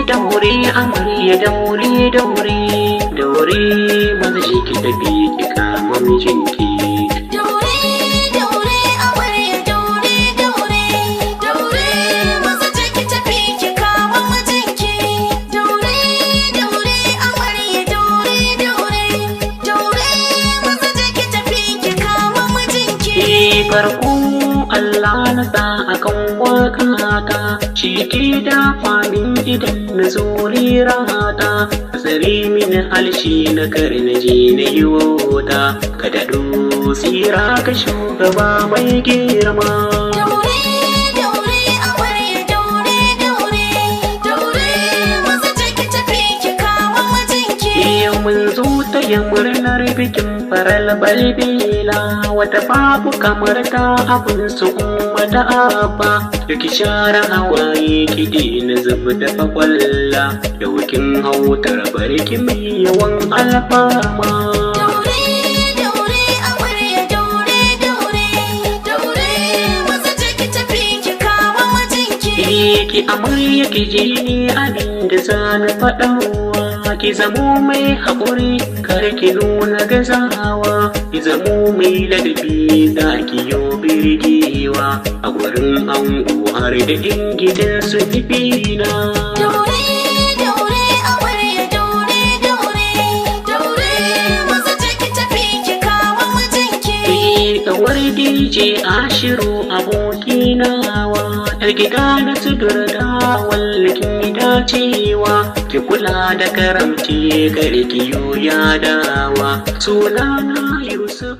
daure amarya daure maza shi ki tafi ki kama mijinki. Daure amarya daure maza je ki tafi ki kama mijinki. Daure amarya daure maza je ki tafi ki kama mijinki. Farko Allah na sa akan wakata shi ke dafa min idan na zo rirata, tsare min halshi na karna je na yi wota, ka daɗo tsira ka shugaba mai girma. Daure amarya daure maza je ki tafi ki kama mijinki. Yau mun zo ta yi murnar bikin faral balbela, wata babu kamar ta abin su wata abba, da ki share hawaye ki daina zuba da fakwalla, da wukin hautar barki mai yawan alfama. Daure amarya daure maza je ki tafi ki kama mijinki. Ki amarya ki je ni abin da zana faɗawa, ki zamo mai haƙuri kar ki nuna gazawa, ki zamo mai ladabi za ki yo birgewa a gurin ango har da in gidan su bibina. Daure amarya daure maza je ki tafi ki kama mijinki. Kawar DJ Ashiru abokinawa, yar gida na tudur da wallakin dacewa, ki kula da karamci kar ki yo yadawa, sunana Yusuf.